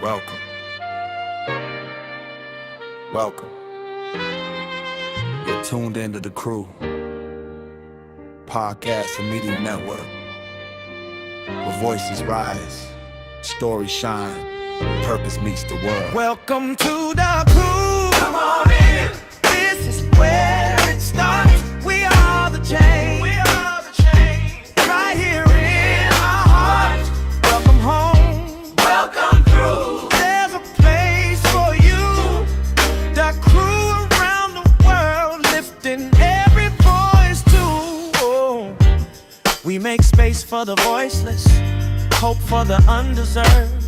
Welcome. Welcome. You're tuned into the crew. Podcast and media network. Where voices rise, stories shine, purpose meets the world. Welcome to the crew. Come on in. This is where it starts. We are the change. We are the change. Right here in our hearts. Welcome home. Welcome through. There's a place for you. The crew around the world, lifting every voice too. Oh. We make space for the voiceless, hope for the undeserved.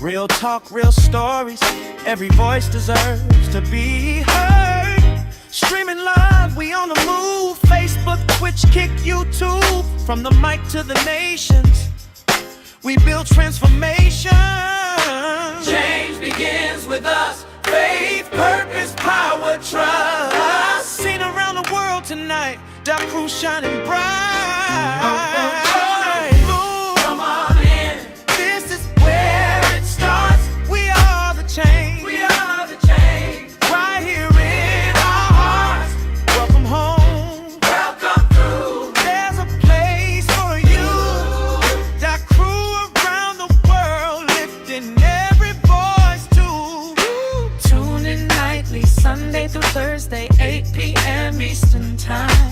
Real talk, real stories. Every voice deserves to be heard. Streaming live, we on the move. Facebook, Twitch, Kick, YouTube. From the mic to the nations, we build transformation. Change begins with us. Faith, purpose, power, trust. Seen around the world tonight, that crew shining bright. Come on in. This is where it starts. We are the change. We are the change. Right here in our hearts. Welcome home. Welcome through. There's a place for you. That crew around the world, lifting every voice too. Tune in nightly, Sunday through Thursday, 8 p.m. Eastern Time.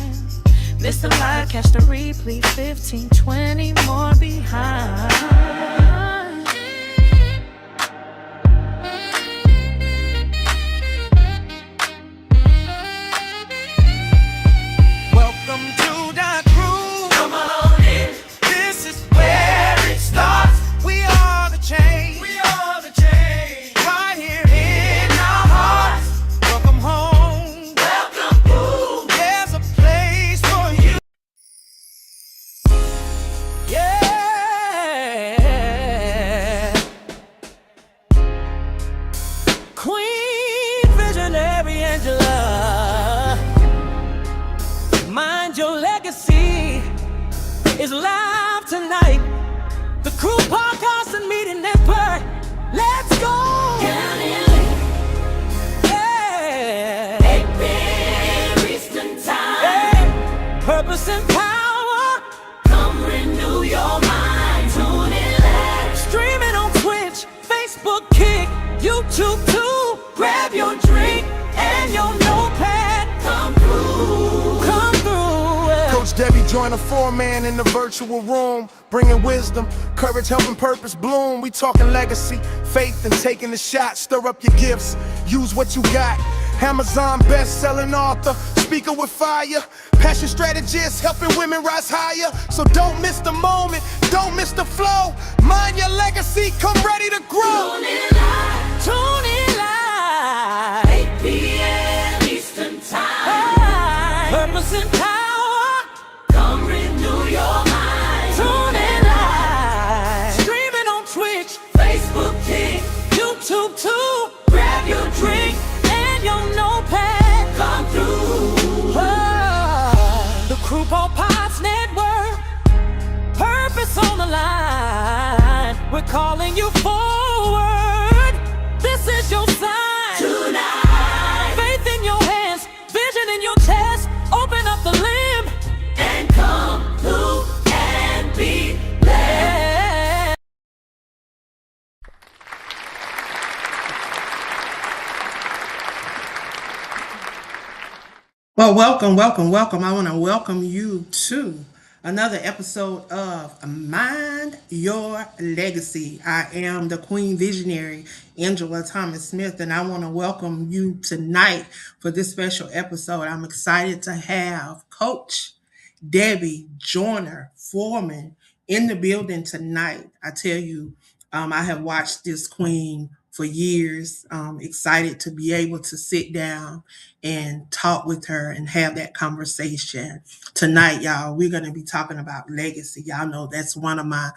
Miss the live, catch the replay, 15, 20 more behind. Welcome to the crew. Come on in. This is where it starts. We are the change. We are the change. Right here in our hearts. Welcome home. Welcome through. There's a place for you. Yeah. Queen Visionary Angela. Mind your legacy is live tonight. The crew podcast and meeting network. Let's go. Yeah. 8 p.m. Eastern time. Hey. Purpose and power. Come renew your mind. Tune in live. Streaming on Twitch, Facebook, Kick, YouTube too. Grab your drink and your notepad. Come through. Come through. Coach Debbie joined a four-man in the virtual room, bringing wisdom, courage, helping purpose bloom. We talking legacy, faith, and taking the shot. Stir up your gifts, use what you got. Amazon best-selling author, speaker with fire, passion strategist, helping women rise higher. So don't miss the moment, don't miss the flow. Mind your legacy, come ready to grow. Tune in live. Tune in live. 8 p.m. Eastern time. Purpose and power. Come renew your mind. Tune in live. Streaming on Twitch, Facebook, Kick. YouTube too. Grab your drink. And your notepad. Come through. The Crew Pods Network. Purpose on the line. We're calling you forward. This is your sign. Tonight. Faith in your hands, vision in your chest. Open up the limb And come through and be blessed. and Well, welcome. I want to welcome you to another episode of Mind Your Legacy. I am the Queen Visionary, Angela Thomas Smith, and I want to welcome you tonight for this special episode. I'm excited to have Coach Debbie Joyner Foreman in the building tonight. I tell you, I have watched this queen for years. Excited to be able to sit down and talk with her and have that conversation tonight, y'all. We're going to be talking about legacy. Y'all know that's one of my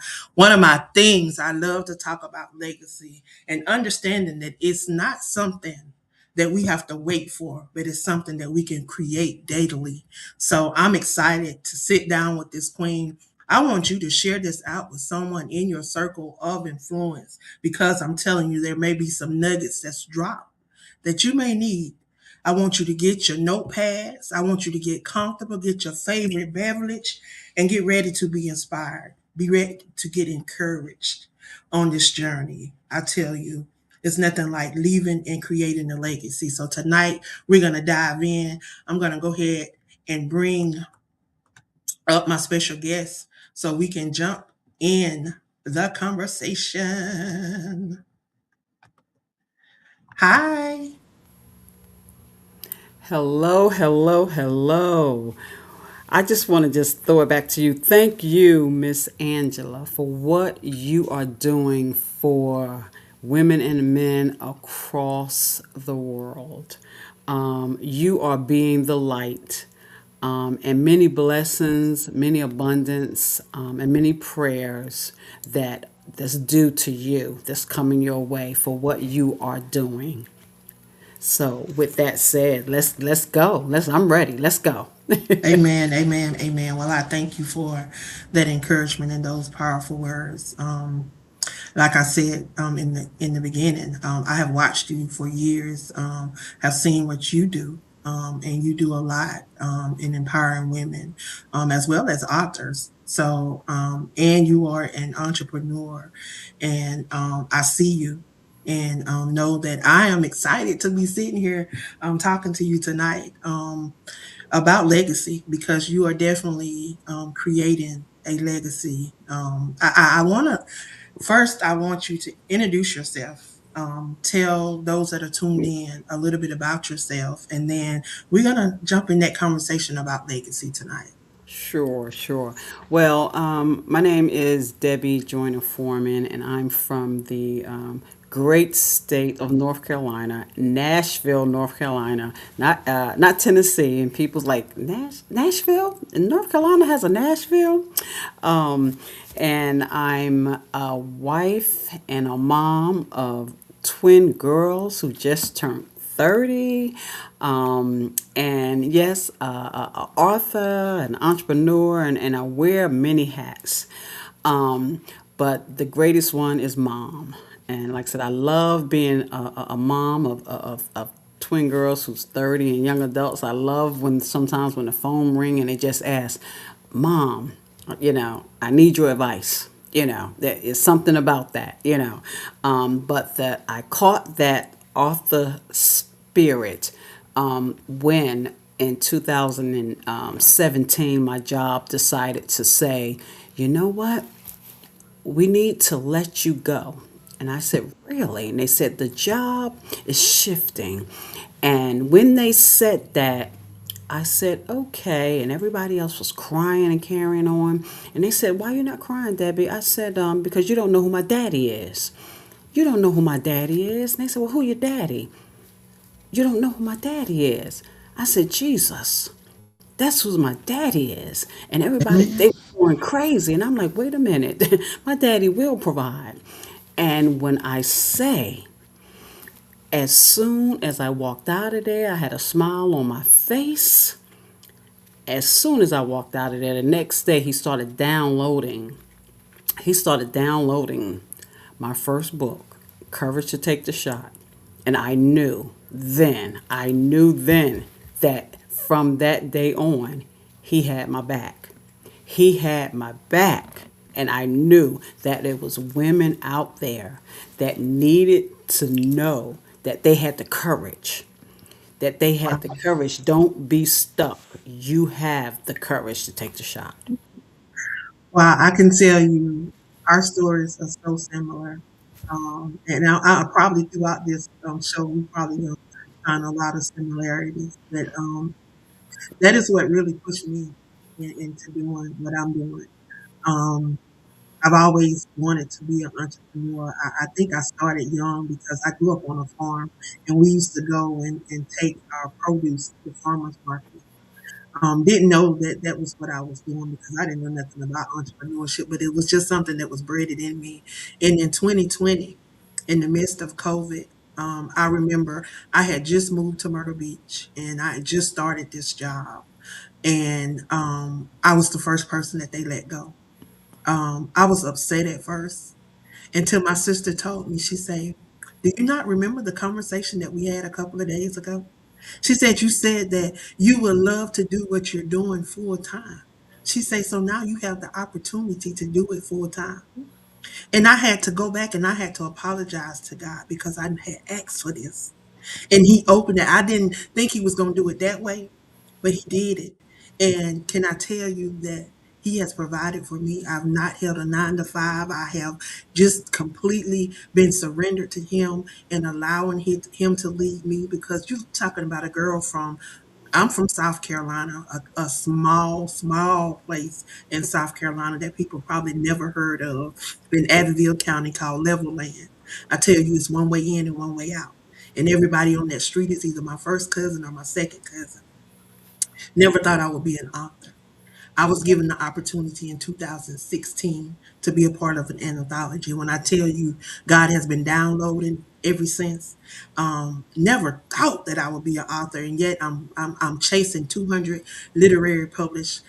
things. I love to talk about legacy and understanding that it's not something that we have to wait for, but it's something that we can create daily. So I'm excited to sit down with this queen. I want you to share this out with someone in your circle of influence because I'm telling you, there may be some nuggets that's dropped that you may need. I want you to get your notepads. I want you to get comfortable, get your favorite beverage, and get ready to be inspired. Be ready to get encouraged on this journey. I tell you, it's nothing like leaving and creating a legacy. So tonight, we're going to dive in. I'm going to go ahead and bring up my special guest so we can jump in the conversation. Hi. Hello, hello, hello. I just want to just throw it back to you. Thank you, Miss Angela, for what you are doing for women and men across the world. You are being the light, and many blessings, many abundance, and many prayers that's due to you, that's coming your way for what you are doing. So with that said, let's go. I'm ready. Let's go. Amen. Amen. Amen. Well, I thank you for that encouragement and those powerful words. Like I said in the beginning, I have watched you for years, have seen what you do, and you do a lot in empowering women, as well as authors. So, and you are an entrepreneur, and I see you. And know that I am excited to be sitting here talking to you tonight about legacy because you are definitely creating a legacy. I want to First, I want you to introduce yourself. Tell those that are tuned in a little bit about yourself, and then we're gonna jump in that conversation about legacy tonight. Sure, sure. Well, my name is Debbie Joyner Foreman, and I'm from the great state of North Carolina, Nashville, North Carolina, not Tennessee. And people's like Nashville, and North Carolina has a Nashville. And I'm a wife and a mom of twin girls who just turned 30. And yes, a author, an entrepreneur, and I wear many hats. But the greatest one is mom. And like I said, I love being a mom of twin girls who's 30 and young adults. I love when sometimes when the phone ring and they just ask, Mom, I need your advice. There is something about that, but that I caught that author spirit when in 2017 my job decided to say, you know what? We need to let you go. And I said, really? And they said, the job is shifting. And when they said that, I said, okay. And everybody else was crying and carrying on. And they said, why you not crying, Debbie? I said, because you don't know who my daddy is. You don't know who my daddy is. And they said, well, who your daddy? You don't know who my daddy is. I said, Jesus, that's who my daddy is. And everybody, they were going crazy. And I'm like, wait a minute, my daddy will provide. And when I say, as soon as I walked out of there, I had a smile on my face. As soon as I walked out of there, the next day he started downloading. He started downloading my first book, Courage to Take the Shot. And I knew then that from that day on, he had my back. He had my back. And I knew that there was women out there that needed to know that they had the courage. That they had the courage. Don't be stuck. You have the courage to take the shot. Well, I can tell you, our stories are so similar, and I'll probably throughout this show we probably going find a lot of similarities. But that is what really pushed me into doing what I'm doing. Um, I've always wanted to be an entrepreneur. I think I started young because I grew up on a farm and we used to go and take our produce to the farmers market. Didn't know that that was what I was doing because I didn't know nothing about entrepreneurship, but it was just something that was bred in me. And in 2020, in the midst of COVID, I remember I had just moved to Myrtle Beach and I had just started this job. And I was the first person that they let go. I was upset at first until my sister told me, she said, "Do you not remember the conversation that we had a couple of days ago?" She said, "You said that you would love to do what you're doing full time." She said, "So now you have the opportunity to do it full time." And I had to go back and I had to apologize to God because I had asked for this. And he opened it. I didn't think he was going to do it that way, but he did it. And can I tell you that he has provided for me? I've not held a 9 to 5. I have just completely been surrendered to him and allowing him to lead me, because you're talking about a girl from, I'm from South Carolina, a small, small place in South Carolina that people probably never heard of, in Abbeville County, called Level Land. I tell you, it's one way in and one way out. And everybody on that street is either my first cousin or my second cousin. Never thought I would be an author. I was given the opportunity in 2016 to be a part of an anthology. When I tell you, God has been downloading ever since. Never thought that I would be an author, and yet I'm chasing 200 literary published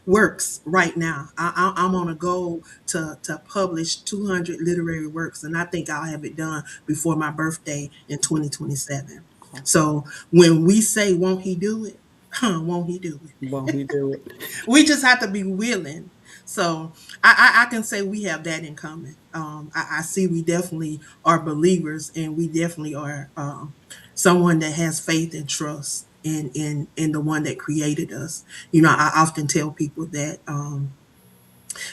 works right now. I'm on a goal to publish 200 literary works, and I think I'll have it done before my birthday in 2027. So when we say, "Won't He do it?" Won't He do it? Won't he do it? We just have to be willing. So I can say we have that in common. I see we definitely are believers, and we definitely are someone that has faith and trust in the one that created us. I often tell people that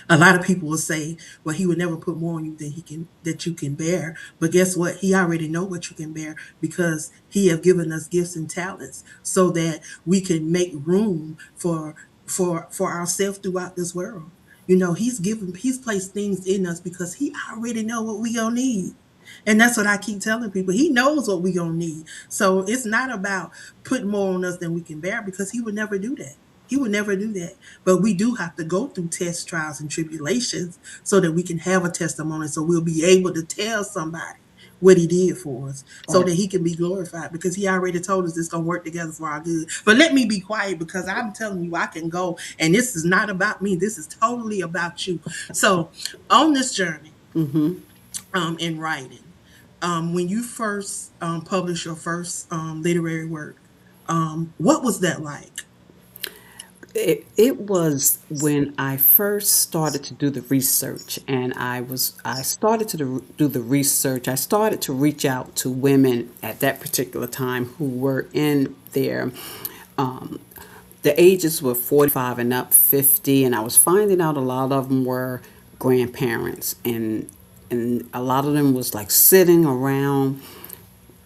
a lot of people will say, "Well, he would never put more on you than he can that you can bear." But guess what? He already know what you can bear, because he have given us gifts and talents so that we can make room for ourselves throughout this world. He's placed things in us because he already know what we gonna need. And that's what I keep telling people. He knows what we gonna need. So it's not about putting more on us than we can bear, because he would never do that. He would never do that. But we do have to go through tests, trials, and tribulations so that we can have a testimony, so we'll be able to tell somebody what he did for us, so that he can be glorified, because he already told us it's going to work together for our good. But let me be quiet, because I'm telling you, I can go, and this is not about me. This is totally about you. So on this journey, in writing, when you first published your first literary work, what was that like? It was when I first started to do the research, and I started to do the research. I started to reach out to women at that particular time who were in their the ages were 45 and up, 50, and I was finding out a lot of them were grandparents, and a lot of them was like sitting around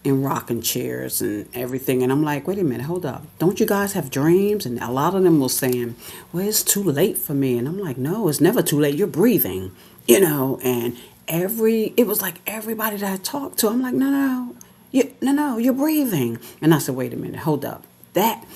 in rocking chairs and everything. And I'm like, wait a minute, hold up. Don't you guys have dreams? And a lot of them was saying, well, it's too late for me. And I'm like, no, it's never too late. You're breathing, and it was like everybody that I talked to, I'm like, no, you're breathing. And I said, wait a minute, hold up. That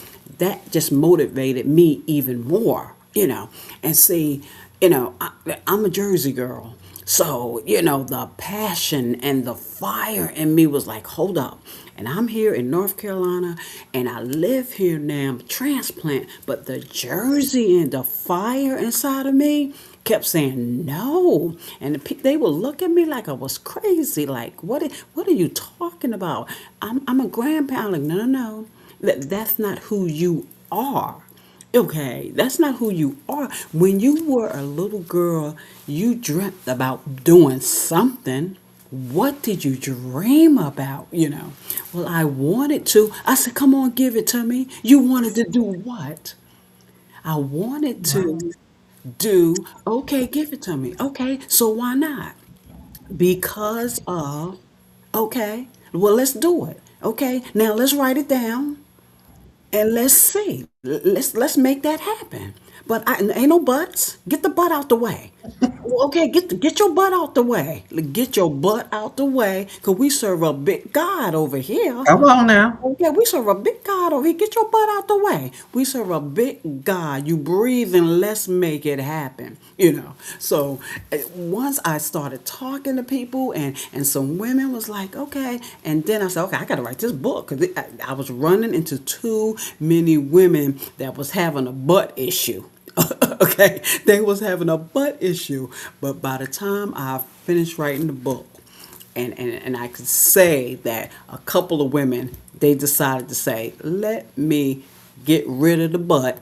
just motivated me even more, and see, I'm a Jersey girl. So, the passion and the fire in me was like, hold up. And I'm here in North Carolina, and I live here now. I'm a transplant. But the Jersey and the fire inside of me kept saying no. And they would look at me like I was crazy. Like, what are you talking about? I'm a grandpa. I'm like, no. That's not who you are. Okay, that's not who you are. When you were a little girl, you dreamt about doing something. What did you dream about? Well, I wanted to. I said, come on, give it to me. You wanted to do what? I wanted to do, okay, give it to me. Okay, so why not? Because of, okay, well, let's do it. Okay, now let's write it down and let's see. Let's make that happen. But ain't no buts. Get the butt out the way. Okay, get your butt out the way. Get your butt out the way, cause we serve a big God over here. Come on now. Okay, we serve a big God over here. Get your butt out the way. We serve a big God. You breathe and let's make it happen. So once I started talking to people, and some women was like, okay, and then I said, okay, I got to write this book, because I was running into too many women that was having a butt issue. Okay, they was having a butt issue, but by the time I finished writing the book, and I could say that a couple of women, they decided to say, let me get rid of the butt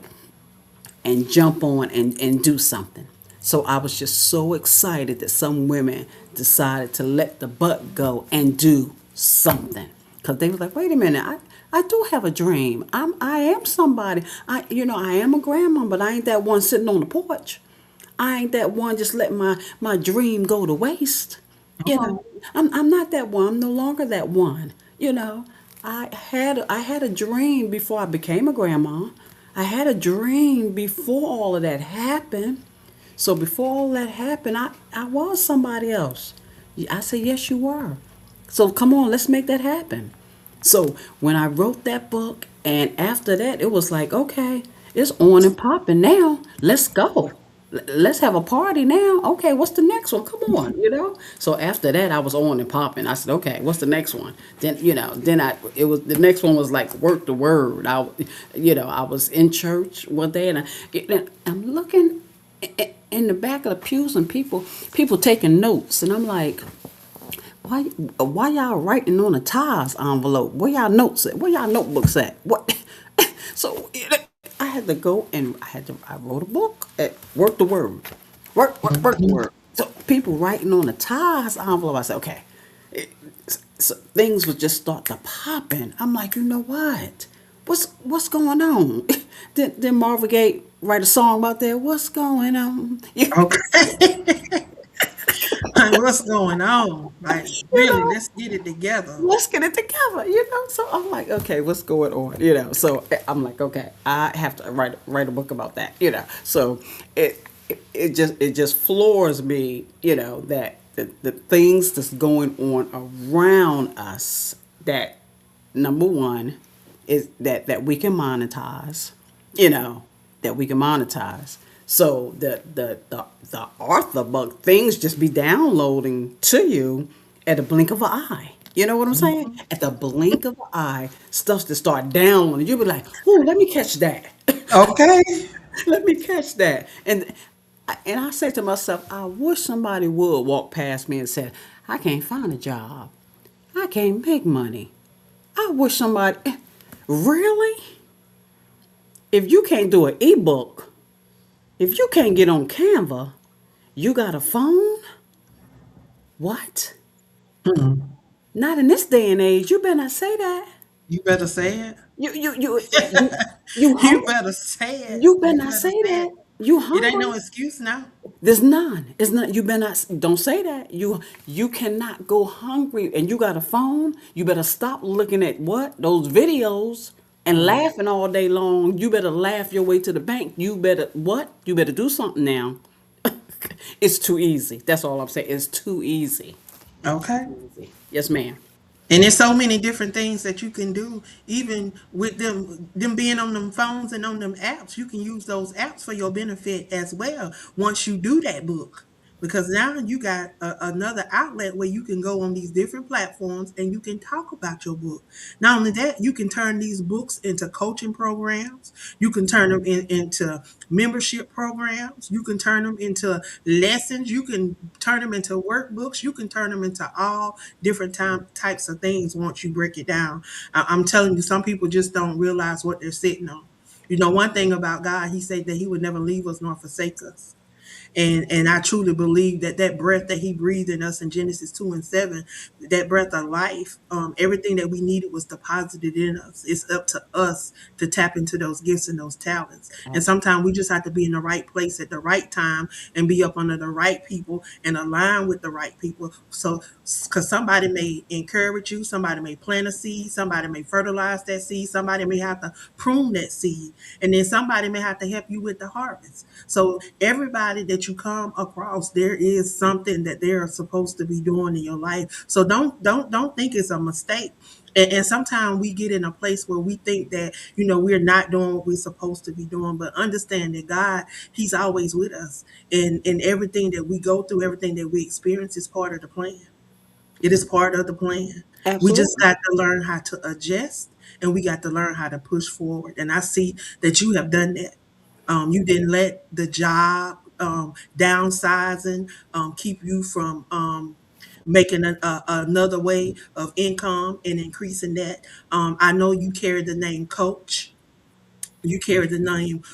and jump on and do something. So I was just so excited that some women decided to let the butt go and do something. Because they was like, wait a minute, I do have a dream. I am somebody. I am a grandma, but I ain't that one sitting on the porch. I ain't that one just letting my dream go to waste. I'm not that one. I'm no longer that one. I had a dream before I became a grandma. I had a dream before all of that happened. So before all that happened, I was somebody else. I said, yes, you were. So come on, let's make that happen. So when I wrote that book, and after that, it was like, okay, it's on and popping now. Let's go. Let's have a party now. Okay, what's the next one? Come on. So after that, I was on and popping. I said, okay, what's the next one? It was the next one was like work the word. I was in church one day, and I'm looking in the back of the pews, and people taking notes, and I'm like, why y'all writing on a tithes envelope? Where y'all notes at? Where y'all notebooks at? What? So I had to go, and I wrote a book at work the word, work the word. So people writing on a tithes envelope. I said, okay. So things would just start to popping. I'm like, you know what? What's going on? Did Marvin Gaye write a song about that? What's going on? Okay. Like, what's going on? Like, You really, know, let's get it together. let's get it together. So I'm like, okay, what's going on? So I'm like, okay, I have to write a book about that. So it just floors me, that the things that's going on around us, that number one is that we can monetize, you know, that we can monetize. So the author book things just be downloading to you at the blink of an eye. You know what I'm saying? At the blink of an eye, stuff to start downloading. You'll be like, "Ooh, let me catch that. Okay. Let me catch that." And I say to myself, I wish somebody would walk past me and said, "I can't find a job. I can't make money." I wish somebody, really? If you can't do an ebook, if you can't get on Canva, you got a phone? What? Not in this day and age. You better not say that. You better say it. You You hungry? better say it. You better You not better say say that. it. You It ain't no hungry? excuse now. There's none. It's not. You better not. Don't say that. You cannot go hungry, and you got a phone. You better stop looking at those videos and laughing all day long. You better laugh your way to the bank. You better what? You better do something now. It's too easy. That's all I'm saying. It's too easy. Okay. Yes, ma'am. And there's so many different things that you can do, even with them being on them phones and on them apps. You can use those apps for your benefit as well once you do that book. Because now you got another outlet where you can go on these different platforms and you can talk about your book. Not only that, you can turn these books into coaching programs. You can turn them into membership programs. You can turn them into lessons. You can turn them into workbooks. You can turn them into all different types of things once you break it down. I'm telling you, some people just don't realize what they're sitting on. One thing about God, He said that He would never leave us nor forsake us. And I truly believe that that breath that he breathed in us in Genesis 2:7, that breath of life, everything that we needed was deposited in us. It's up to us to tap into those gifts and those talents. And sometimes we just have to be in the right place at the right time and be up under the right people and align with the right people. So, because somebody may encourage you, somebody may plant a seed, somebody may fertilize that seed, somebody may have to prune that seed, and then somebody may have to help you with the harvest. So everybody that you come across, there is something that they're supposed to be doing in your life. So don't think it's a mistake. And sometimes we get in a place where we think that we're not doing what we're supposed to be doing, but understand that God, He's always with us, and everything that we go through, everything that we experience is part of the plan. It is part of the plan. We just Absolutely. got to learn how to adjust, and we got to learn how to push forward. And I see that you have done that. You didn't let the job downsizing keep you from making another way of income and increasing that. I know you carry the name coach, you carry the name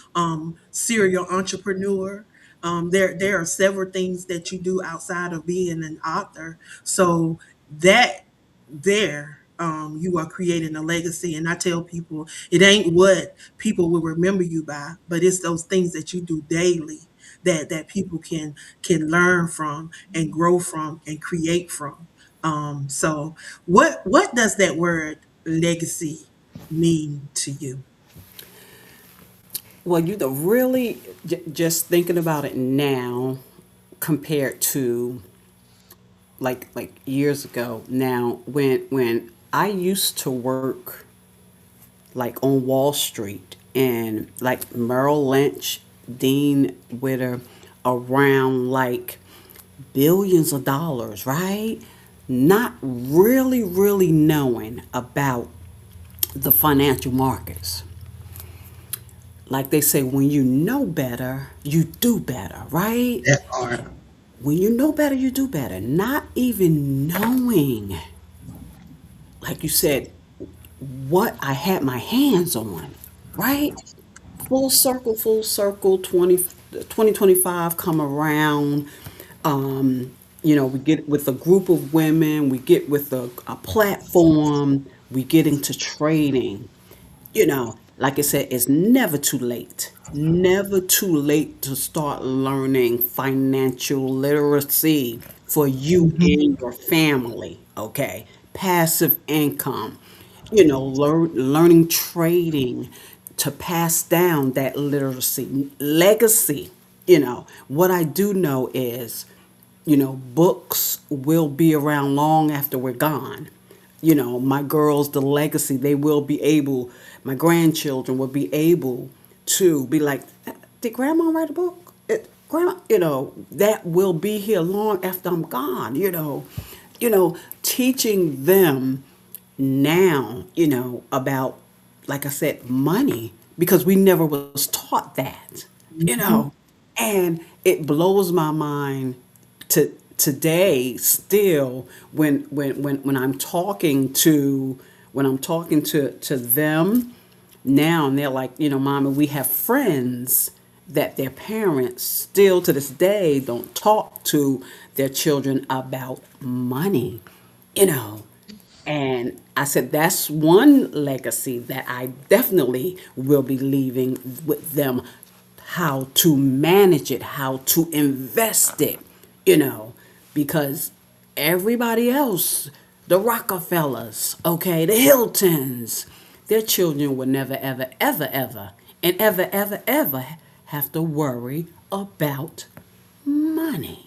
serial entrepreneur. There are several things that you do outside of being an author. So that there, you are creating a legacy. And I tell people, it ain't what people will remember you by, but it's those things that you do daily that people can learn from and grow from and create from. So what does that word legacy mean to you? Well, you know, really, just thinking about it now compared to like years ago. Now, when I used to work like on Wall Street and like Merrill Lynch, Dean Witter, around like billions of dollars, right? Not really knowing about the financial markets. Like they say, when you know better, you do better, right? That part. When you know better, you do better. Not even knowing, like you said, what I had my hands on, right? Full circle, 2025 come around. You know, we get with a group of women, we get with a platform, we get into trading. You know, like I said, it's never too late. Never too late to start learning financial literacy for you and your family. Okay. Passive income, you know, learning trading to pass down that literacy legacy. You know, what I do know is, you know, books will be around long after we're gone. You know, my girls, the legacy, they will be able, my grandchildren will be able to be like, did grandma write a book? Grandma, you know, that will be here long after I'm gone, you know, teaching them now, you know, about, like I said, money, because we never was taught that, you know, and it blows my mind to today still when I'm talking to to them now, and they're like, you know, Mama, we have friends that their parents still to this day don't talk to their children about money, you know. And I said, that's one legacy that I definitely will be leaving with them, how to manage it, how to invest it, you know, because everybody else, the Rockefellers, okay, the Hiltons, their children will never, ever, and ever have to worry about money.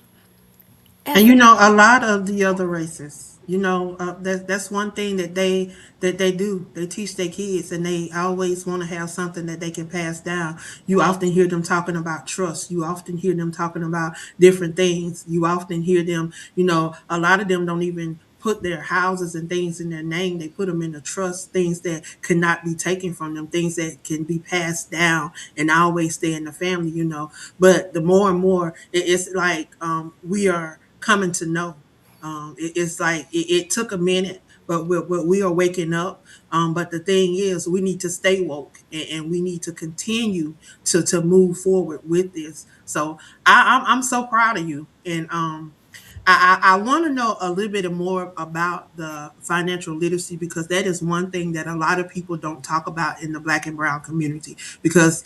And Ever. a lot of the other races, that's one thing that they do. They teach their kids, and they always want to have something that they can pass down. You often hear them talking about trust. You often hear them talking about different things. You often hear them. A lot of them don't even put their houses and things in their name. They put them in the trust, things that cannot be taken from them, things that can be passed down and always stay in the family. But the more and more, it's like we are coming to know. It's like it took a minute, but we are waking up. But the thing is, we need to stay woke, and we need to continue to move forward with this. So I'm so proud of you, and I want to know a little bit more about the financial literacy, because that is one thing that a lot of people don't talk about in the Black and Brown community. Because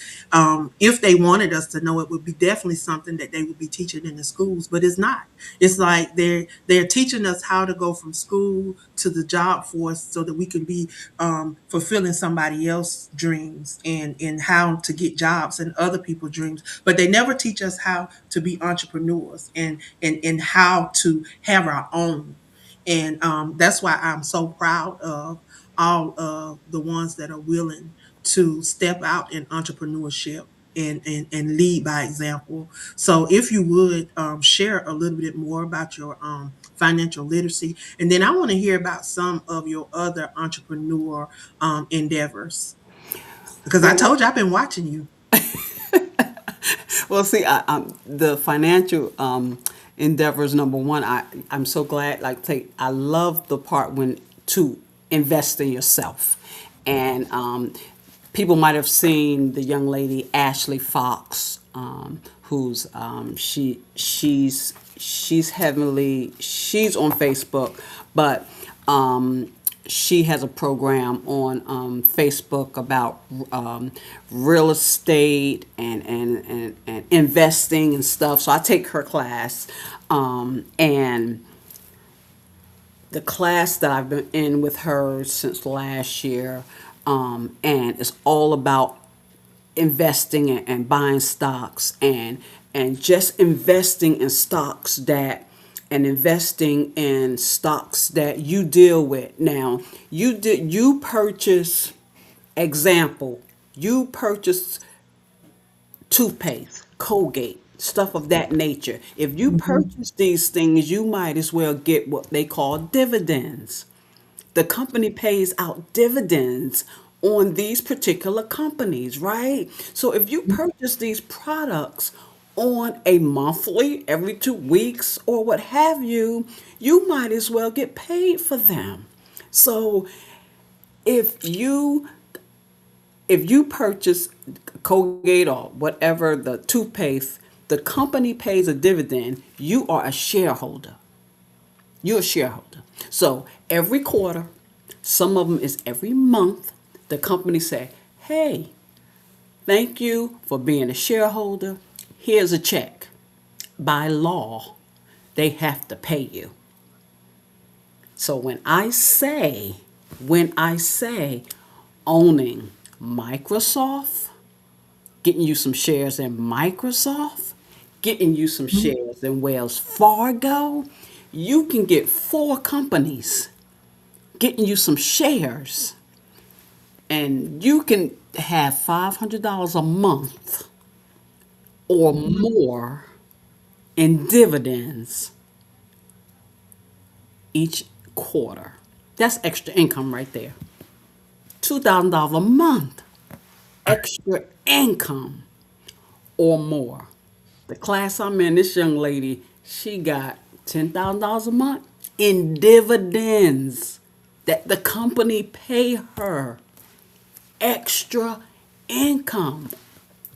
if they wanted us to know, it would be definitely something that they would be teaching in the schools, but it's not. It's like they're teaching us how to go from school to the job force so that we can be fulfilling somebody else's dreams, and how to get jobs and other people's dreams. But they never teach us how to be entrepreneurs, and how to have our own. And that's why I'm so proud of all of the ones that are willing to step out in entrepreneurship, and lead by example. So if you would share a little bit more about your financial literacy, and then I want to hear about some of your other entrepreneur endeavors, because I Well, told you I've been watching you. Well, see, the financial endeavors number one. I'm so glad. Like, I love the part when to invest in yourself, and people might have seen the young lady Ashley Fox, who's she's on Facebook, but she has a program on Facebook about real estate and investing and stuff. So I take her class, and the class that I've been in with her since last year, and it's all about investing and buying stocks and just investing in stocks that and investing in stocks that you deal with. Now, you purchase, example, you purchase toothpaste, Colgate, stuff of that nature. If you purchase these things, you might as well get what they call dividends. The company pays out dividends on these particular companies, right? So if you purchase these products on a monthly, every 2 weeks, or what have you, you might as well get paid for them. So if you if you purchase Colgate or whatever the toothpaste, the company pays a dividend, you are a shareholder. You're a shareholder. So every quarter, some of them is every month, the company say, hey, thank you for being a shareholder. Here's a check. By law, they have to pay you. So when I say owning Microsoft, getting you some shares in Microsoft, getting you some shares in Wells Fargo, you can get four companies getting you some shares, and you can have $500 a month or more in dividends each quarter. That's extra income right there. $2,000 a month extra income or more. The class I'm in, this young lady, she got $10,000 a month in dividends that the company pay her. Extra income.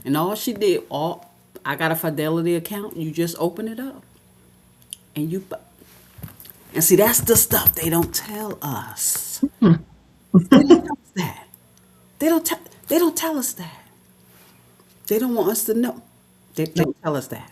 And all she did, I got a Fidelity account, you just open it up. And see, that's the stuff they don't tell us. They don't tell us that. They don't tell us that. They don't want us to know. They don't tell us that.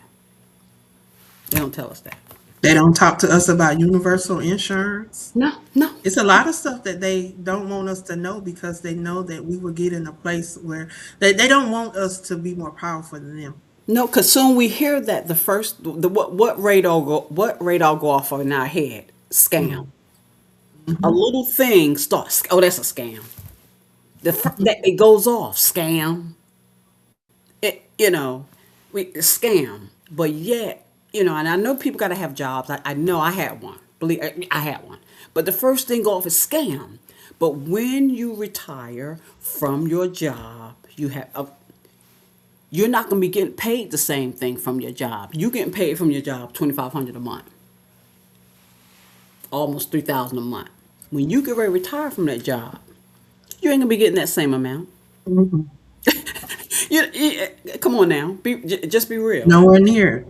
They don't tell us that. They don't talk to us about universal insurance. No, no, It's a lot of stuff that they don't want us to know because they know that we will get in a place where they don't want us to be more powerful than them. no. Because soon we hear that what radar go off in our head? Scam. A little thing starts. Oh, that's a scam. That it goes off. Scam. We scam. But yet, and I know people got to have jobs. I know I had one. Believe I had one. But the first thing off is scam. But when you retire from your job, you're not going to be getting paid the same thing from your job. You getting paid from your job $2,500 a month, almost $3,000 a month. When you get ready to retire from that job, you ain't gonna be getting that same amount. Come on now, just be real. Nowhere near.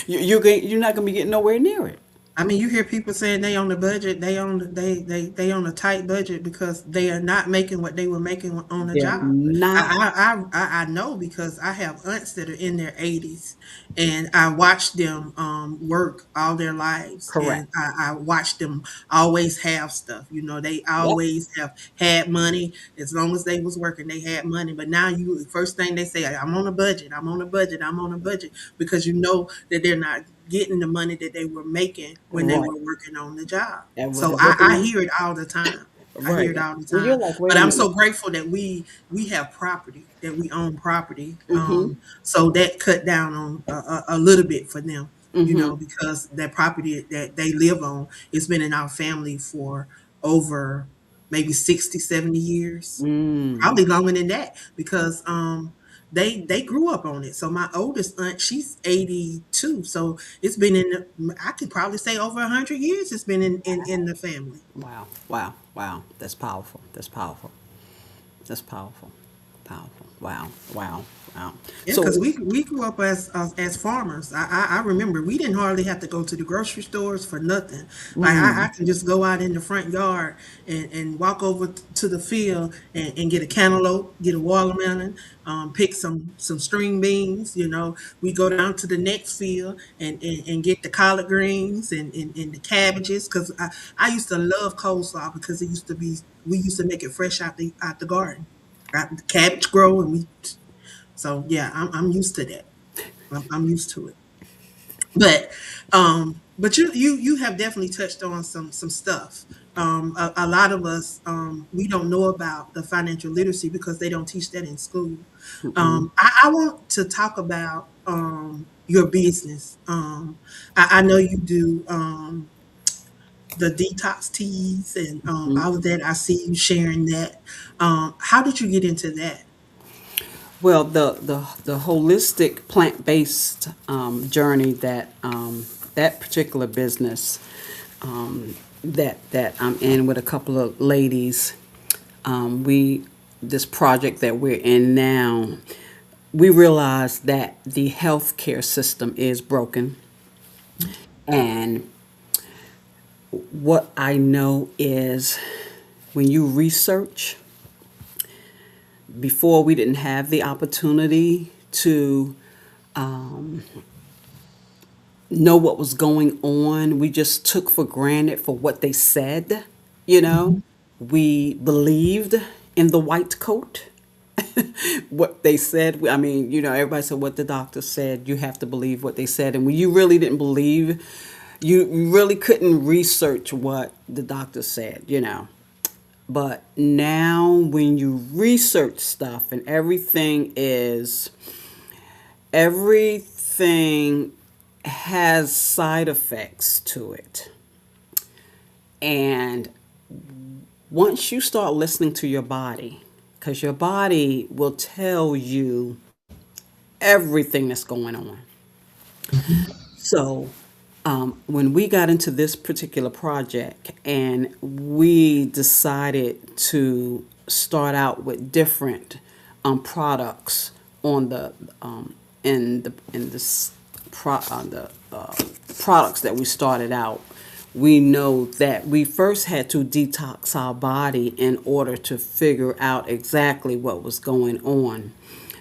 You're not gonna be getting nowhere near it. I mean, you hear people saying they on the budget, they on a tight budget because they are not making what they were making on the They're job. not I know because I have aunts that are in their 80s, and I watched them work all their lives, and correct. I watched them always have stuff. You know, they Yep. always have had money as long as they was working. They had money, but now you first thing they say, I'm on a budget, I'm on a budget, I'm on a budget, because you know that they're not getting the money that they were making when they Right. were working on the job. And what So they're working I on. hear it all the time. I hear Right. it all the Well, you're time. like, wait But a I'm minute. so grateful that we have property, that we own property. Mm-hmm. So that cut down on a little bit for them, Mm-hmm. because that property that they live on, it's been in our family for over maybe 60, 70 years, Mm. probably longer than that, because they grew up on it. So my oldest aunt, she's 82. So it's been I could probably say over 100 years. It's been in the family. Wow, wow, wow. That's powerful. That's powerful. That's powerful. Powerful. Wow, wow, wow. Yeah, So, because we grew up as farmers. I remember we didn't hardly have to go to the grocery stores for nothing. Like I can just go out in the front yard and walk over to the field and get a cantaloupe, get a watermelon, pick some string beans. We go down to the next field and get the collard greens and the cabbages. Because I used to love coleslaw because we used to make it fresh out the garden. Got the cabbage grow and we so yeah, I'm used to that. I'm used to it. But you have definitely touched on some stuff. A lot of us we don't know about the financial literacy because they don't teach that in school. I want to talk about your business. I know you do the detox teas and all of that. I see you sharing that. How did you get into that? well, the holistic plant based journey that that particular business that I'm in with a couple of ladies, we this project that we're in now, we realize that the healthcare system is broken, and what I know is when you research, before we didn't have the opportunity to know what was going on. We just took for granted for what they said, you know. We believed in the white coat. What they said, I mean, everybody said what the doctor said. You have to believe what they said. And when you really didn't believe, you really couldn't research what the doctor said. But now when you research stuff and everything has side effects to it. And once you start listening to your body, because your body will tell you everything that's going on. So, when we got into this particular project and we decided to start out with different products on the products that we started out, we know that we first had to detox our body in order to figure out exactly what was going on,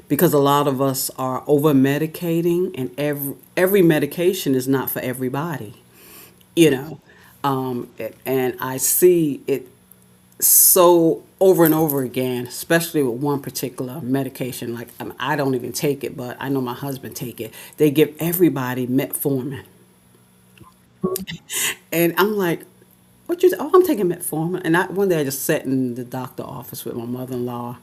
because a lot of us are over medicating, and every medication is not for everybody, you know. And I see it so over and over again, especially with one particular medication. Like, I don't even take it, but I know my husband take it. They give everybody metformin, and I'm like, "What you? Oh, I'm taking metformin." And one day I just sat in the doctor office with my mother-in-law,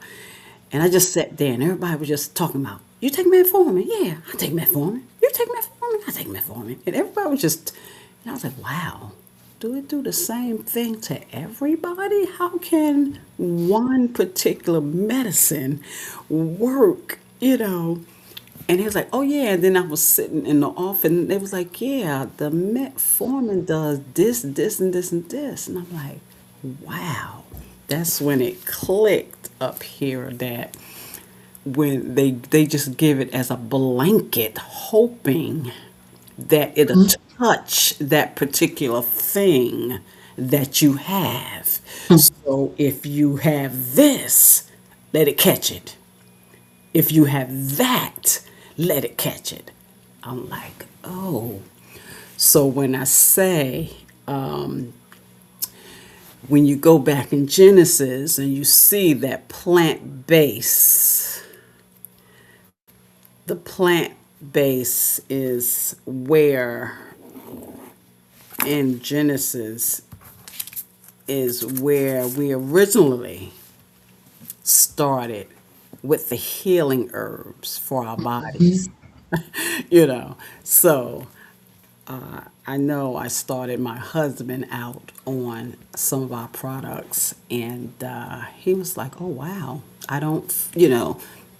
and I just sat there, and everybody was just talking about, "You take metformin?" "Yeah, I take metformin." "You take metformin?" "I take metformin." And everybody was just, and I was like, "Wow, do it do the same thing to everybody? How can one particular medicine work?" And he was like, "Oh yeah." And then I was sitting in the office, and they was like, "Yeah, the metformin does this, this, and this, and this." And I'm like, "Wow." That's when it clicked up here that when they just give it as a blanket, hoping that it'll touch that particular thing that you have. So if you have this, let it catch it. If you have that, let it catch it. I'm like, oh. So when I say, when you go back in Genesis and you see that plant base, the plant base is where in Genesis is where we originally started with the healing herbs for our bodies. So I know I started my husband out on some of our products, and he was like, "Oh wow, I don't,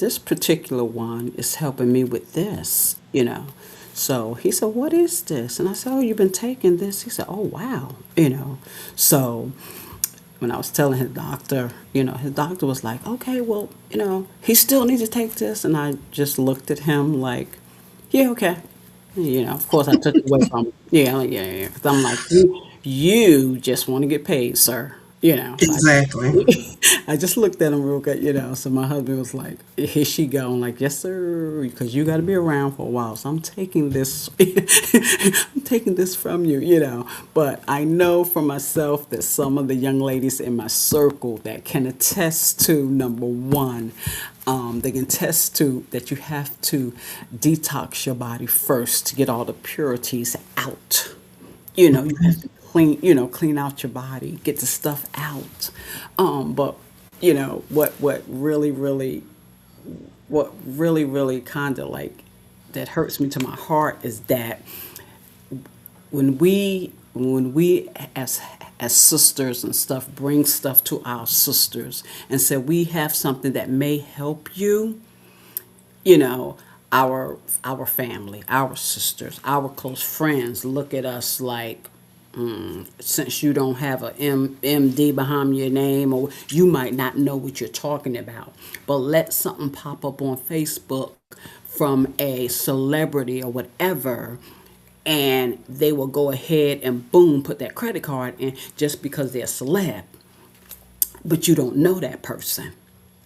this particular one is helping me with this, you know. So he said, what is this? And I said, oh, you've been taking this. He said, oh, wow, you know. So when I was telling his doctor, you know, his doctor was like, okay, well, you know, he still needs to take this. And I just looked at him like, yeah, okay. You know, of course, I took it away from him. Yeah, yeah, yeah. 'Cause I'm like, you just want to get paid, sir. You know, so Exactly. I just looked at him real good, you know. So my husband was like, here she go. I'm like, yes, sir, because you got to be around for a while. So I'm taking this, I'm taking this from you, you know. But I know for myself that some of the young ladies in my circle that can attest to number one, they can attest to that you have to detox your body first to get all the purities out. You know, you have to clean, you know, clean out your body, get the stuff out. But you know what really kind of like that hurts me to my heart is that when we as sisters and stuff bring stuff to our sisters and say we have something that may help you, you know, our family, our sisters, our close friends look at us like, since you don't have a M.D behind your name, or you might not know what you're talking about, but let something pop up on Facebook from a celebrity or whatever, and they will go ahead and boom, put that credit card in just because they're a celeb, but you don't know that person.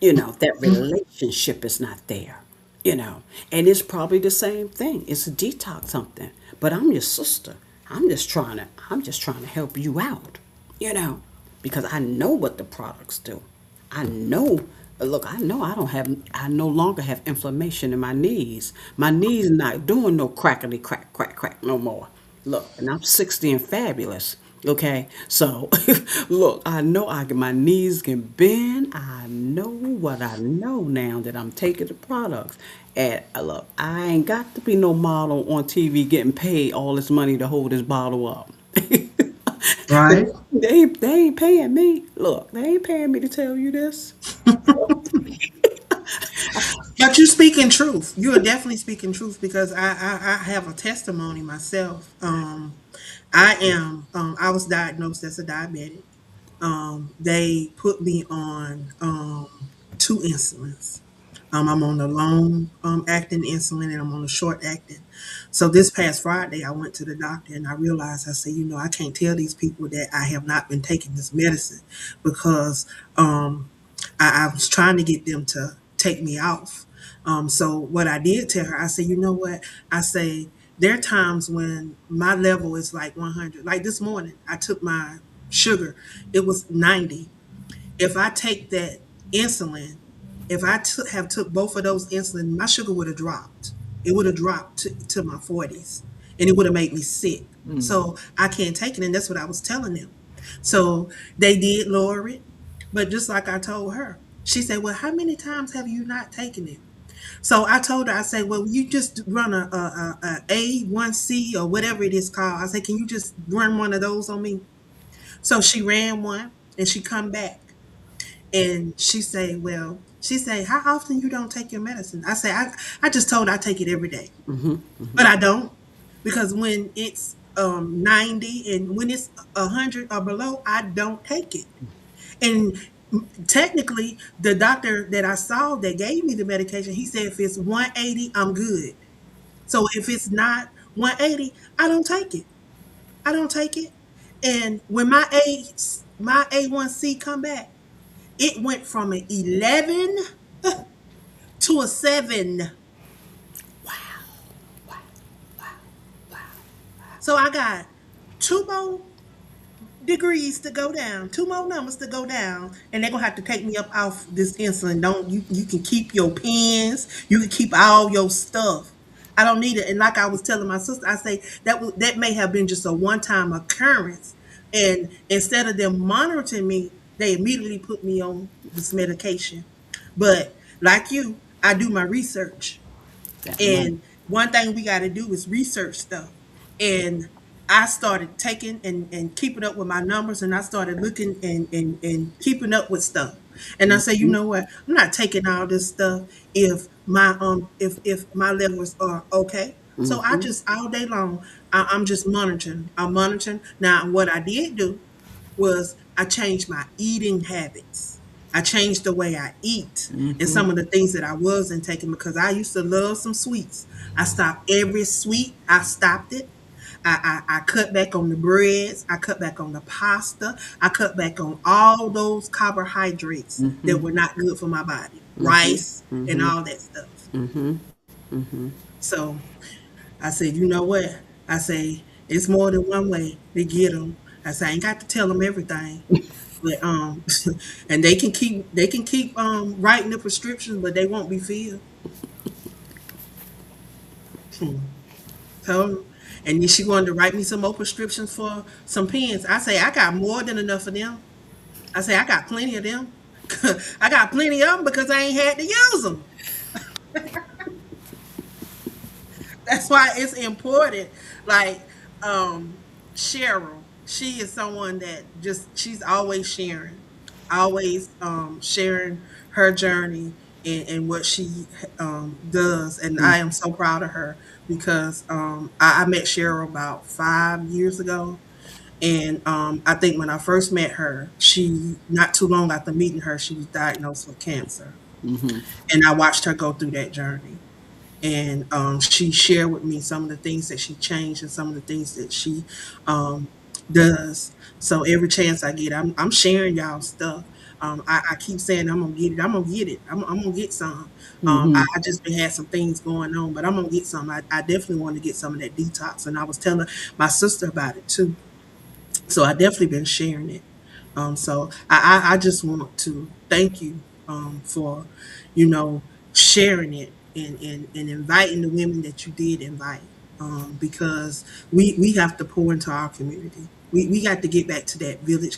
You know, that relationship is not there, you know. And it's probably the same thing. It's a detox something. But I'm your sister. I'm just trying to help you out, you know, because I know what the products do. I know look, I know I no longer have inflammation in my knees. My knees not doing no crackety crack crack crack no more. Look, and I'm 60 and fabulous. Okay, so look, I know my knees can bend. I know what I know now that I'm taking the products. And look, I ain't got to be no model on TV getting paid all this money to hold this bottle up. Right. They ain't paying me. Look, they ain't paying me to tell you this. But you speaking truth. You are definitely speaking truth because I have a testimony myself. I was diagnosed as a diabetic. They put me on two insulins. I'm on the long acting insulin and I'm on the short acting. So this past Friday, I went to the doctor and I realized I said, you know, I can't tell these people that I have not been taking this medicine because I was trying to get them to take me off. So what I did tell her, I said, you know what? I say there are times when my level is like 100. Like this morning, I took my sugar; it was 90. If I take that insulin, if have took both of those insulin, my sugar would have dropped. It would have dropped to my 40s, and it would have made me sick. So I can't take it, and that's what I was telling them. So they did lower it, but just like I told her, she said, "Well, how many times have you not taken it?" So I told her, I said, "Well, you just run a A1C or whatever it is called." I said, "Can you just run one of those on me?" So she ran one, and she come back. And she say, well, she say, how often you don't take your medicine? I say, I just told her I take it every day. But I don't. Because when it's 90 and when it's 100 or below, I don't take it. And technically, the doctor that I saw that gave me the medication, he said if it's 180, I'm good. So if it's not 180, I don't take it. I don't take it. And when my A1C come back, it went from an 11 to a 7. So I got two more degrees to go down, two more numbers to go down, and they're gonna have to take me up off this insulin. Don't you? You can keep your pens, you can keep all your stuff. I don't need it. And like I was telling my sister, I say that may have been just a one-time occurrence. And instead of them monitoring me, they immediately put me on this medication. But like you, I do my research. That right. And one thing we got to do is research stuff. And I started taking and keeping up with my numbers, and I started looking and keeping up with stuff. And I say, you know what? I'm not taking all this stuff if my levels are okay. So I Mm-hmm. just all day long, I'm just monitoring. I'm monitoring. Now, what I did do was I changed my eating habits. I changed the way I eat and Mm-hmm. some of the things that I wasn't taking because I used to love some sweets. I stopped every sweet. I stopped it. I cut back on the breads. I cut back on the pasta. I cut back on all those carbohydrates that Mm-hmm. were not good for my body, Mm-hmm. rice and Mm-hmm. all that stuff. Mm-hmm. Mm-hmm. So I said, you know what? I say it's more than one way to get them. I say I ain't got to tell them everything, but and they can keep writing the prescriptions, but they won't be filled. Hmm. So, and then she wanted to write me some more prescriptions for some pens. I say I got more than enough of them. I say I got plenty of them. I got plenty of them because I ain't had to use them. That's why it's important. Like Cheryl, she is someone that just she's always sharing her journey and what she does, and I am so proud of her because I met Cheryl about 5 years ago, and I think when I first met her, she not too long after meeting her, she was diagnosed with cancer, Mm-hmm. and I watched her go through that journey. And she shared with me some of the things that she changed and some of the things that she um, does. So every chance I get, I'm sharing y'all stuff. I keep saying I'm gonna get it. I'm gonna get it. I'm gonna get some. Mm-hmm. I just been had some things going on, but I'm gonna get some. I definitely want to get some of that detox, and I was telling my sister about it too. So I definitely been sharing it. So I just want to thank you for, you know, sharing it and inviting the women that you did invite because we have to pour into our community. We got to get back to that village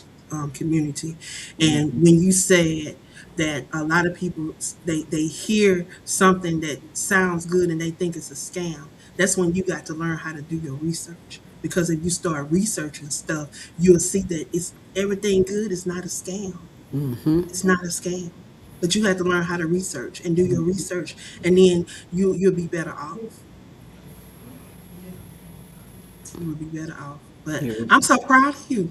community. And Mm-hmm. when you said that a lot of people they hear something that sounds good and they think it's a scam, that's when you got to learn how to do your research because if you start researching stuff you'll see that it's everything good is not a scam. Mm-hmm. It's not a scam, but you have to learn how to research and do your research, and then you'll be better off. You will be better off. But You. I'm so proud of you.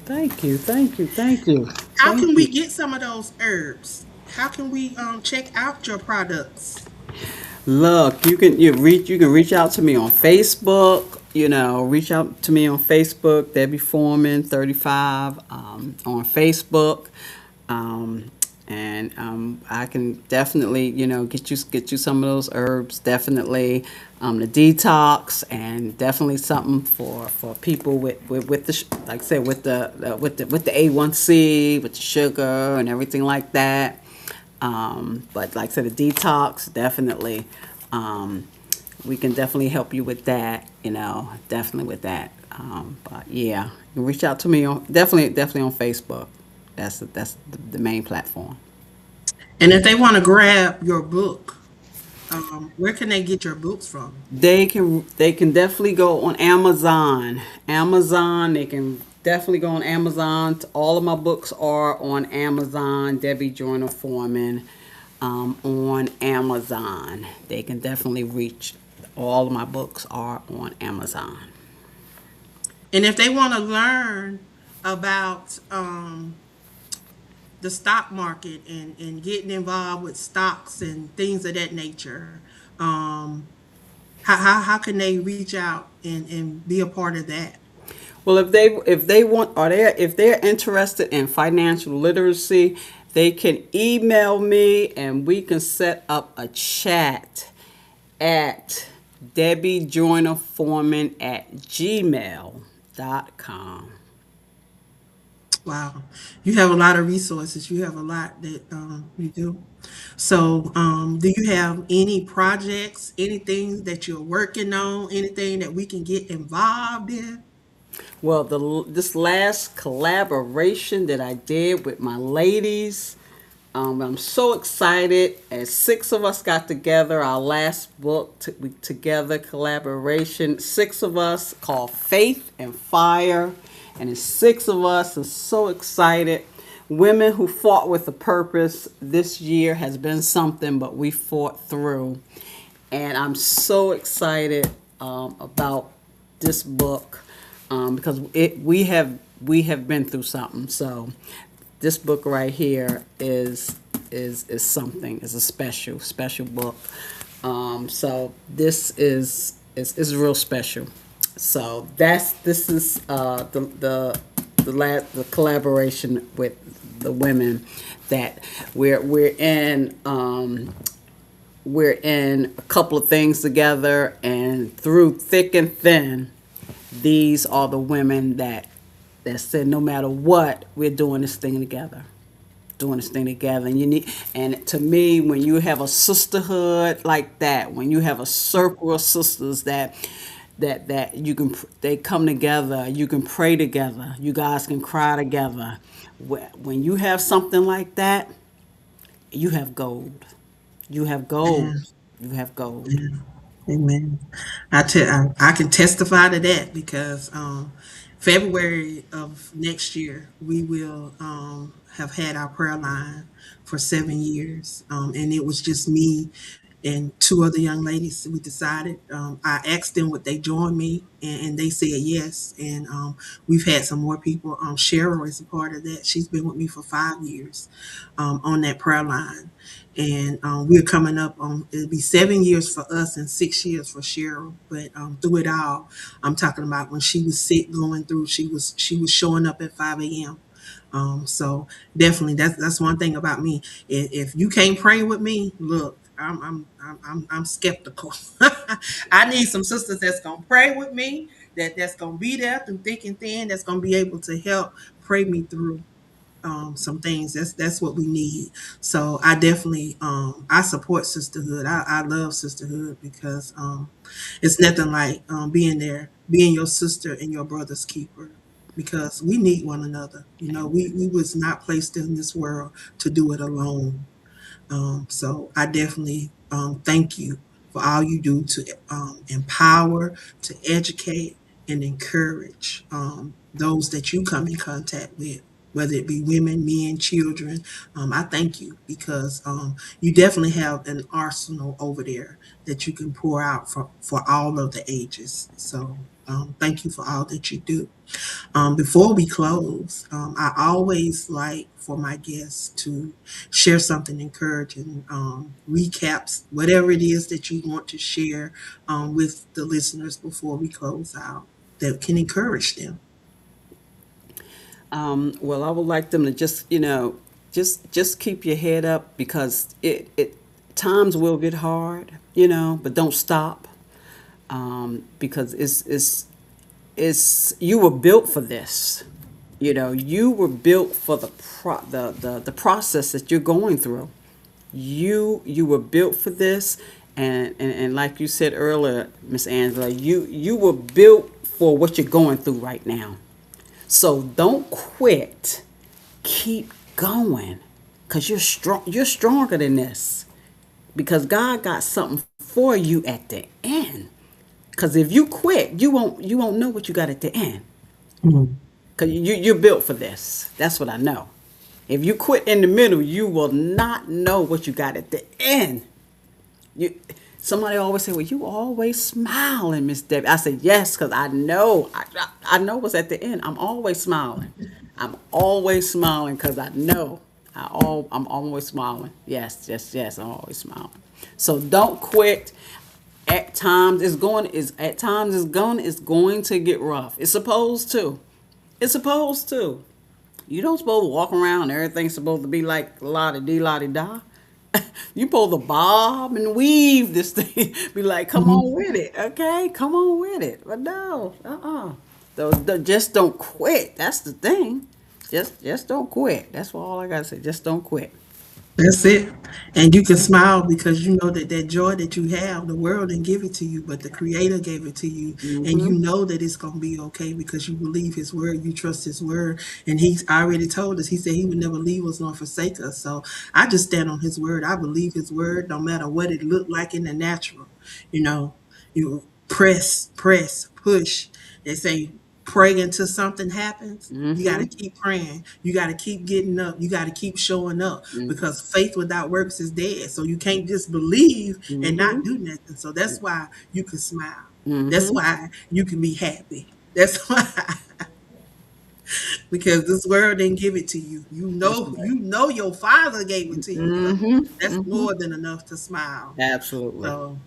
Thank you. Thank you. Thank you. How Thank can you. we get some of those herbs? How can we check out your products? Look, you can reach out to me on Facebook. Reach out to me on Facebook, Debbie Foreman 35 on Facebook, um, and I can definitely get you some of those herbs. Definitely the detox, and definitely something for people with the like I said with the A1C, with the sugar and everything like that. But like I said, the detox, definitely. Um, we can definitely help you with that, definitely with that. But yeah, you can reach out to me on definitely on Facebook. That's the main platform. And if they want to grab your book, where can they get your books from? They can definitely go on Amazon. Amazon, they can definitely go on Amazon. All of my books are on Amazon. Debbie Joyner Foreman, on Amazon. They can definitely reach. All of my books are on Amazon. And if they want to learn about the stock market and getting involved with stocks and things of that nature, how can they reach out and be a part of that? Well, if they want are they if they're interested in financial literacy, they can email me and we can set up a chat at debbiejoynerforeman@gmail.com. Wow, you have a lot of resources. You have a lot that you do. So, do you have any projects, anything that you're working on, anything that we can get involved in? Well, this last collaboration that I did with my ladies, I'm so excited. As six of us got together, our last book together collaboration. Six of us called Faith and Fire, and it's six of us. Are so excited. Women who fought with a purpose. This year has been something, but we fought through. And I'm so excited about this book because we have been through something. So this book right here is something. It's a special book. So this is real special. So this is the collaboration with the women that we're in a couple of things together, and through thick and thin, these are the women that said no matter what, we're doing this thing together. Doing this thing together. And to me, when you have a sisterhood like that, when you have a circle of sisters that you can, they come together, you can pray together, you guys can cry together. When you have something like that, you have gold. You have gold. Yeah. You have gold. Amen. I can testify to that because February of next year we will have had our prayer line for 7 years, and it was just me and two other young ladies. We decided. I asked them would they join me, and they said yes. And we've had some more people. Cheryl is a part of that. She's been with me for 5 years on that prayer line, and we're coming up on it'll be 7 years for us and 6 years for Cheryl. But through it all, I'm talking about when she was sick, going through, she was showing up at 5 a.m. So definitely, that's one thing about me. If you can't pray with me, look, I'm skeptical. I need some sisters that's gonna pray with me, that's gonna be there through thick and thin, that's gonna be able to help pray me through some things. That's what we need. So I definitely I support sisterhood. I love sisterhood because it's nothing like being there, being your sister and your brother's keeper. Because we need one another. We was not placed in this world to do it alone. So I definitely thank you for all you do to empower, to educate, and encourage those that you come in contact with, whether it be women, men, children. I thank you because you definitely have an arsenal over there that you can pour out for all of the ages. So thank you for all that you do. Before we close, I always like for my guests to share something encouraging, recaps, whatever it is that you want to share with the listeners before we close out that can encourage them. Well, I would like them to just keep your head up because it times will get hard, but don't stop because it's you were built for this. You were built for the process that you're going through. You were built for this, and like you said earlier, Miss Angela, you were built for what you're going through right now. So don't quit. Keep going, cause you're strong. You're stronger than this, because God got something for you at the end. Cause if you quit, you won't know what you got at the end. Mhm. Cause you're built for this. That's what I know. If you quit in the middle, you will not know what you got at the end. You, somebody always say, "Well, you always smiling, Miss Debbie." I say, "Yes, because I know. I know what's at the end. I'm always smiling. I'm always smiling because I know. I'm always smiling. Yes, yes, yes. I'm always smiling. So don't quit. At times it's going to get rough. It's supposed to. It's supposed to. You don't supposed to walk around. Everything's supposed to be like la di la di da. You supposed to bob and weave this thing. Be like, come on with it, okay? Come on with it. But no, So just don't quit. That's the thing. Just don't quit. That's all I gotta say. Just don't quit. That's it. And you can smile because you know that that joy that you have, the world didn't give it to you, but the Creator gave it to you. And you know that it's going to be okay because you believe His word, you trust His word. And He's already told us, He said He would never leave us nor forsake us. So I just stand on His word. I believe His word, no matter what it looked like in the natural. You know, you press, push. They say pray until something happens. You got to keep praying. You got to keep getting up. You got to keep showing up because faith without works is dead. So you can't just believe and not do nothing. So that's why you can smile. That's why you can be happy. That's why because this world didn't give it to you. That's right. You know your father gave it to you. So Mm-hmm. that's Mm-hmm. more than enough to smile. Absolutely. So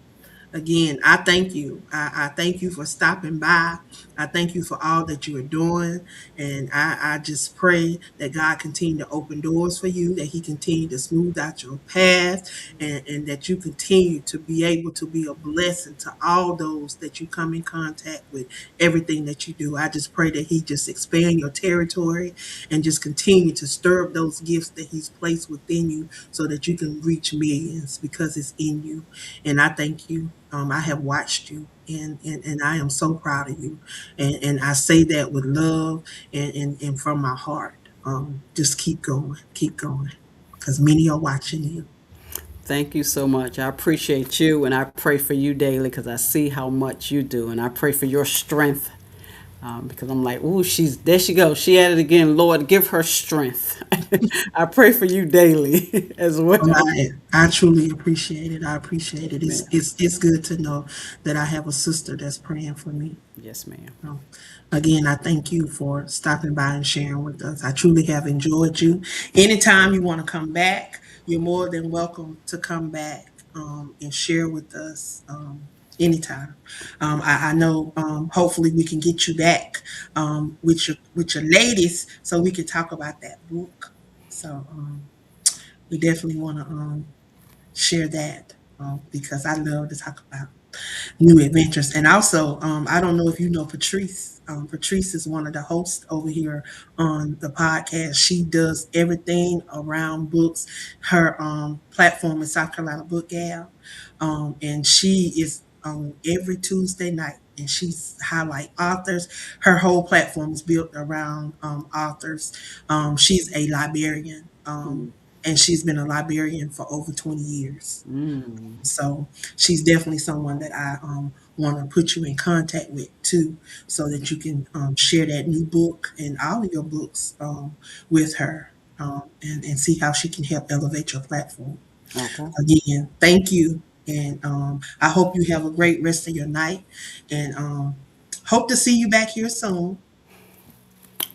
again, I thank you. I thank you for stopping by. I thank you for all that you are doing. And I just pray that God continue to open doors for you, that He continue to smooth out your path, and that you continue to be able to be a blessing to all those that you come in contact with, everything that you do. I just pray that He just expand your territory and just continue to stir up those gifts that He's placed within you so that you can reach millions because it's in you. And I thank you. I have watched you, and I am so proud of you. And I say that with love and from my heart. Just keep going, because many are watching you. Thank you so much. I appreciate you, and I pray for you daily because I see how much you do, and I pray for your strength. Because I'm like, ooh, she's there. She goes. She at it again. Lord, give her strength. I pray for you daily as well. I truly appreciate it. I appreciate it. Ma'am. It's good to know that I have a sister that's praying for me. Yes, ma'am. So, again, I thank you for stopping by and sharing with us. I truly have enjoyed you. Anytime you want to come back, you're more than welcome to come back and share with us anytime. I know hopefully we can get you back with your ladies so we can talk about that book. So we definitely want to share that because I love to talk about new adventures. And also, I don't know if you know Patrice. Patrice is one of the hosts over here on the podcast. She does everything around books. Her platform is South Carolina Book Gal, and she is on every Tuesday night. And she's highlight authors. Her whole platform is built around authors. She's a librarian, and she's been a librarian for over 20 years. So she's definitely someone that I want to put you in contact with too, so that you can share that new book and all of your books with her and see how she can help elevate your platform. Okay. Again, thank you. And I hope you have a great rest of your night and hope to see you back here soon.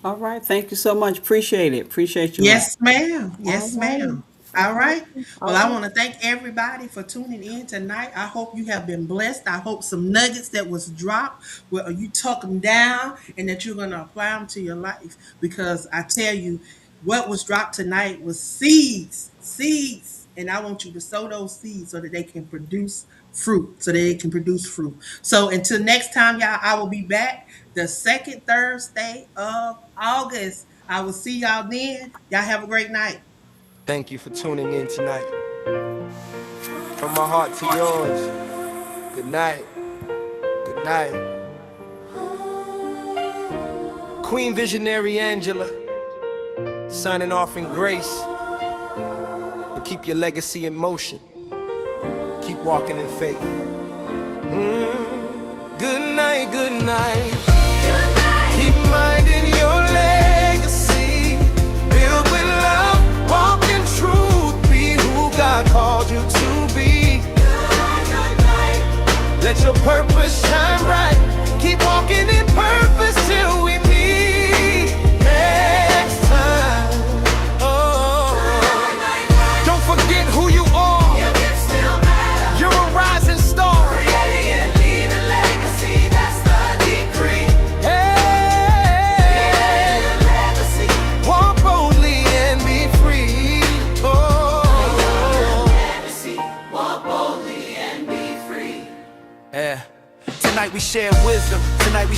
All right. Thank you so much. Appreciate it. Appreciate you, ma'am. Yes, ma'am. All Yes, right. ma'am. All right. All Well, I right. want to thank everybody for tuning in tonight. I hope you have been blessed. I hope some nuggets that was dropped, well, you took them down and that you're going to apply them to your life. Because I tell you, what was dropped tonight was seeds, seeds. And I want you to sow those seeds so that they can produce fruit, so that they can produce fruit. So until next time, y'all, I will be back the second Thursday of August. I will see y'all then. Y'all have a great night. Thank you for tuning in tonight. From my heart to yours. Good night. Good night. Queen Visionary Angela, signing off in grace. But keep your legacy in motion. Keep walking in faith. Good night, good night. Keep minding your legacy. Build with love, walk in truth. Be who God called you to be. Let your purpose shine bright. Keep walking in purpose till we meet next time. Oh, don't forget who you are. You're a rising star. Walk boldly and be free. Yeah. Tonight we share wisdom. Tonight we